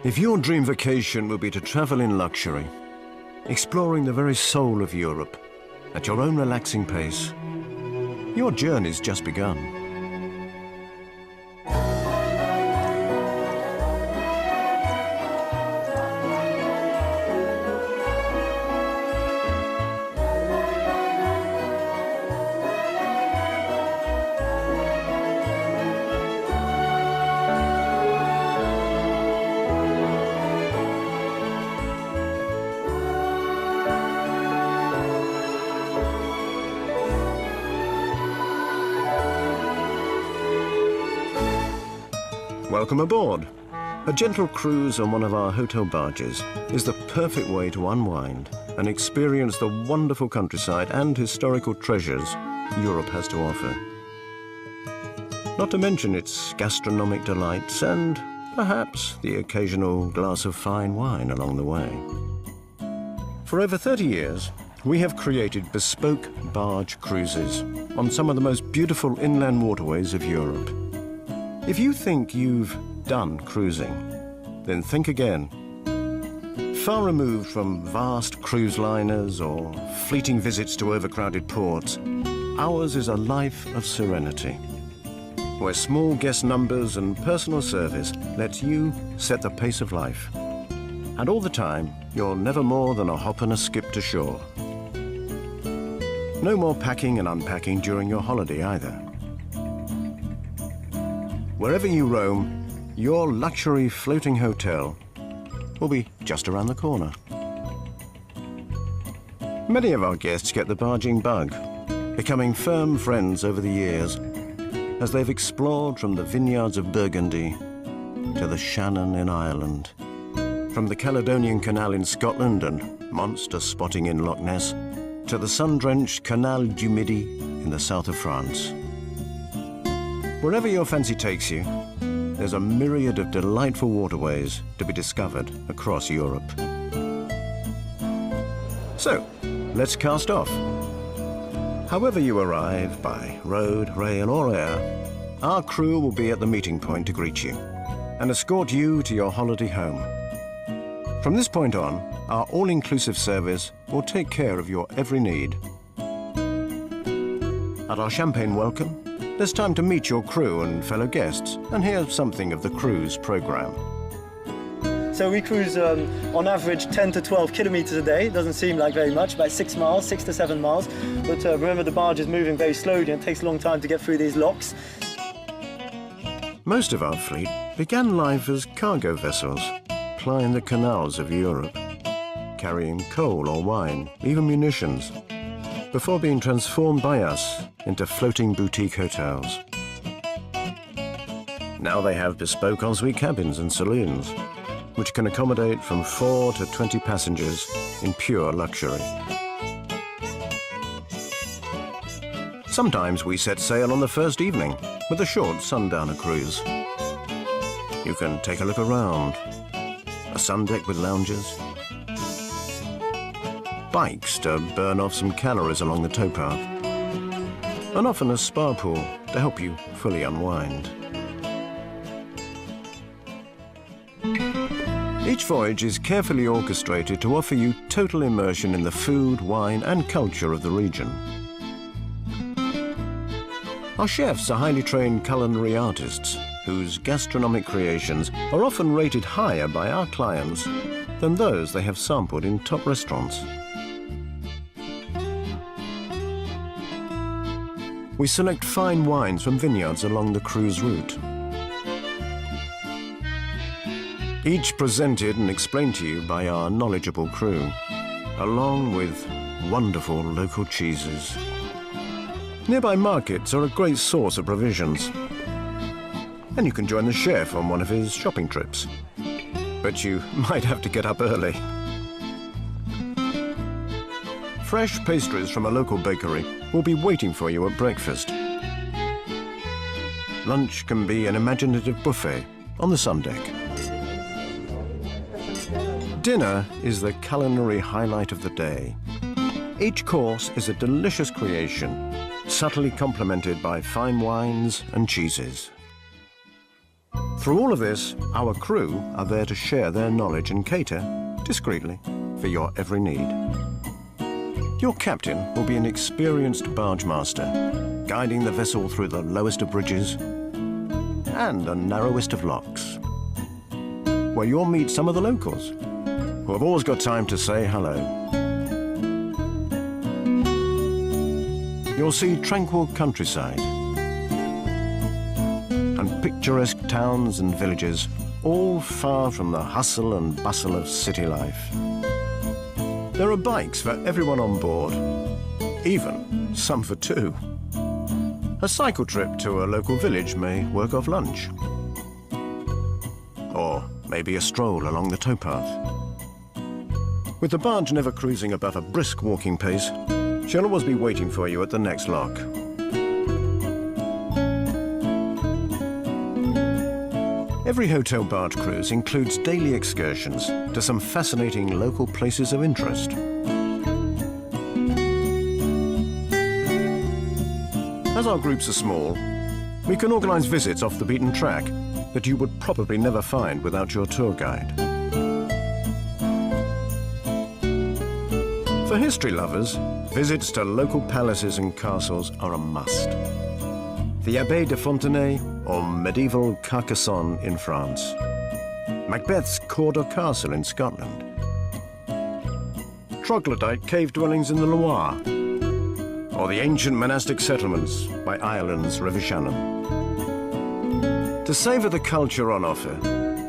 If your dream vacation will be to travel in luxury, exploring the very soul of Europe at your own relaxing pace, your journey's just begun. Welcome aboard. A gentle cruise on one of our hotel barges is the perfect way to unwind and experience the wonderful countryside and historical treasures Europe has to offer. Not to mention its gastronomic delights and perhaps the occasional glass of fine wine along the way. For over 30 years, we have created bespoke barge cruises on some of the most beautiful inland waterways of Europe. If you think you've done cruising, then think again. Far removed from vast cruise liners or fleeting visits to overcrowded ports, ours is a life of serenity, where small guest numbers and personal service lets you set the pace of life. And all the time, you're never more than a hop and a skip to shore. No more packing and unpacking during your holiday either. Wherever you roam, your luxury floating hotel will be just around the corner. Many of our guests get the barging bug, becoming firm friends over the years as they've explored from the vineyards of Burgundy to the Shannon in Ireland, from the Caledonian Canal in Scotland and monster spotting in Loch Ness to the sun-drenched Canal du Midi in the south of France. Wherever your fancy takes you, there's a myriad of delightful waterways to be discovered across Europe. So, let's cast off. However you arrive, by road, rail or air, our crew will be at the meeting point to greet you and escort you to your holiday home. From this point on, our all-inclusive service will take care of your every need. At our champagne welcome, there's time to meet your crew and fellow guests and hear something of the cruise program. So we cruise on average 10 to 12 kilometers a day. Doesn't seem like very much, about 6 to 7 miles. But remember, the barge is moving very slowly and it takes a long time to get through these locks. Most of our fleet began life as cargo vessels, plying the canals of Europe, carrying coal or wine, even munitions, before being transformed by us into floating boutique hotels. Now they have bespoke ensuite cabins and saloons, which can accommodate from 4 to 20 passengers in pure luxury. Sometimes we set sail on the first evening with a short sundowner cruise. You can take a look around, a sun deck with lounges, bikes to burn off some calories along the towpath, and often a spa pool to help you fully unwind. Each voyage is carefully orchestrated to offer you total immersion in the food, wine, and culture of the region. Our chefs are highly trained culinary artists whose gastronomic creations are often rated higher by our clients than those they have sampled in top restaurants. We select fine wines from vineyards along the cruise route. Each presented and explained to you by our knowledgeable crew, along with wonderful local cheeses. Nearby markets are a great source of provisions, and you can join the chef on one of his shopping trips. But you might have to get up early. Fresh pastries from a local bakery will be waiting for you at breakfast. Lunch can be an imaginative buffet on the sun deck. Dinner is the culinary highlight of the day. Each course is a delicious creation, subtly complemented by fine wines and cheeses. Through all of this, our crew are there to share their knowledge and cater, discreetly, for your every need. Your captain will be an experienced barge master, guiding the vessel through the lowest of bridges and the narrowest of locks, where you'll meet some of the locals, who have always got time to say hello. You'll see tranquil countryside and picturesque towns and villages, all far from the hustle and bustle of city life. There are bikes for everyone on board, even some for two. A cycle trip to a local village may work off lunch. Or maybe a stroll along the towpath. With the barge never cruising above a brisk walking pace, she'll always be waiting for you at the next lock. Every hotel barge cruise includes daily excursions to some fascinating local places of interest. As our groups are small, we can organise visits off the beaten track that you would probably never find without your tour guide. For history lovers, visits to local palaces and castles are a must. The Abbaye de Fontenay or medieval Carcassonne in France, Macbeth's Cawdor Castle in Scotland, troglodyte cave dwellings in the Loire, or the ancient monastic settlements by Ireland's River Shannon. To savour the culture on offer,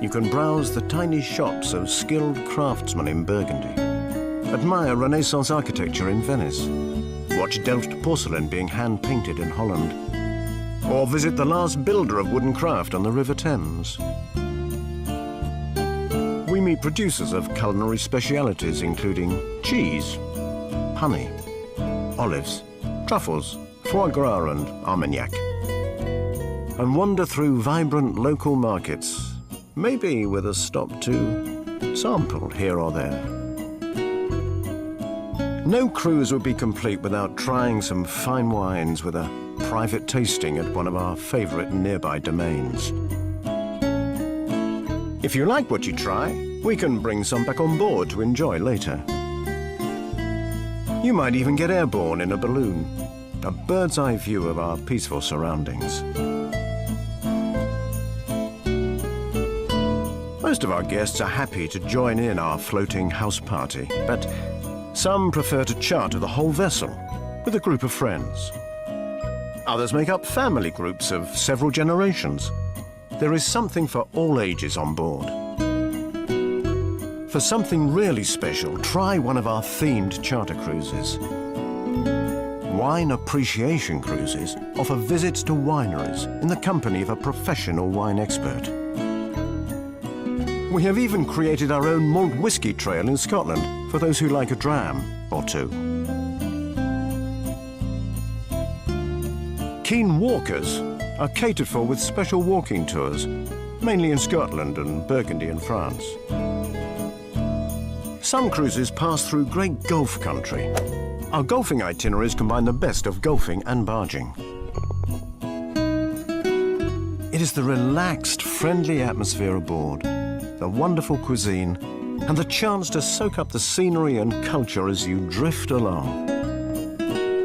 you can browse the tiny shops of skilled craftsmen in Burgundy, admire Renaissance architecture in Venice, watch Delft porcelain being hand-painted in Holland, or visit the last builder of wooden craft on the River Thames. We meet producers of culinary specialities including cheese, honey, olives, truffles, foie gras and armagnac, and wander through vibrant local markets, maybe with a stop to sample here or there. No cruise would be complete without trying some fine wines with a private tasting at one of our favourite nearby domains. If you like what you try, we can bring some back on board to enjoy later. You might even get airborne in a balloon, a bird's eye view of our peaceful surroundings. Most of our guests are happy to join in our floating house party, but some prefer to charter the whole vessel with a group of friends. Others make up family groups of several generations. There is something for all ages on board. For something really special, try one of our themed charter cruises. Wine appreciation cruises offer visits to wineries in the company of a professional wine expert. We have even created our own malt whisky trail in Scotland for those who like a dram or two. Keen walkers are catered for with special walking tours, mainly in Scotland and Burgundy in France. Some cruises pass through great Gulf country. Our golfing itineraries combine the best of golfing and barging. It is the relaxed, friendly atmosphere aboard, the wonderful cuisine, and the chance to soak up the scenery and culture as you drift along,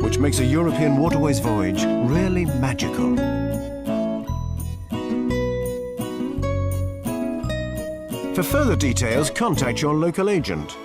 which makes a European waterways voyage really magical. For further details, contact your local agent.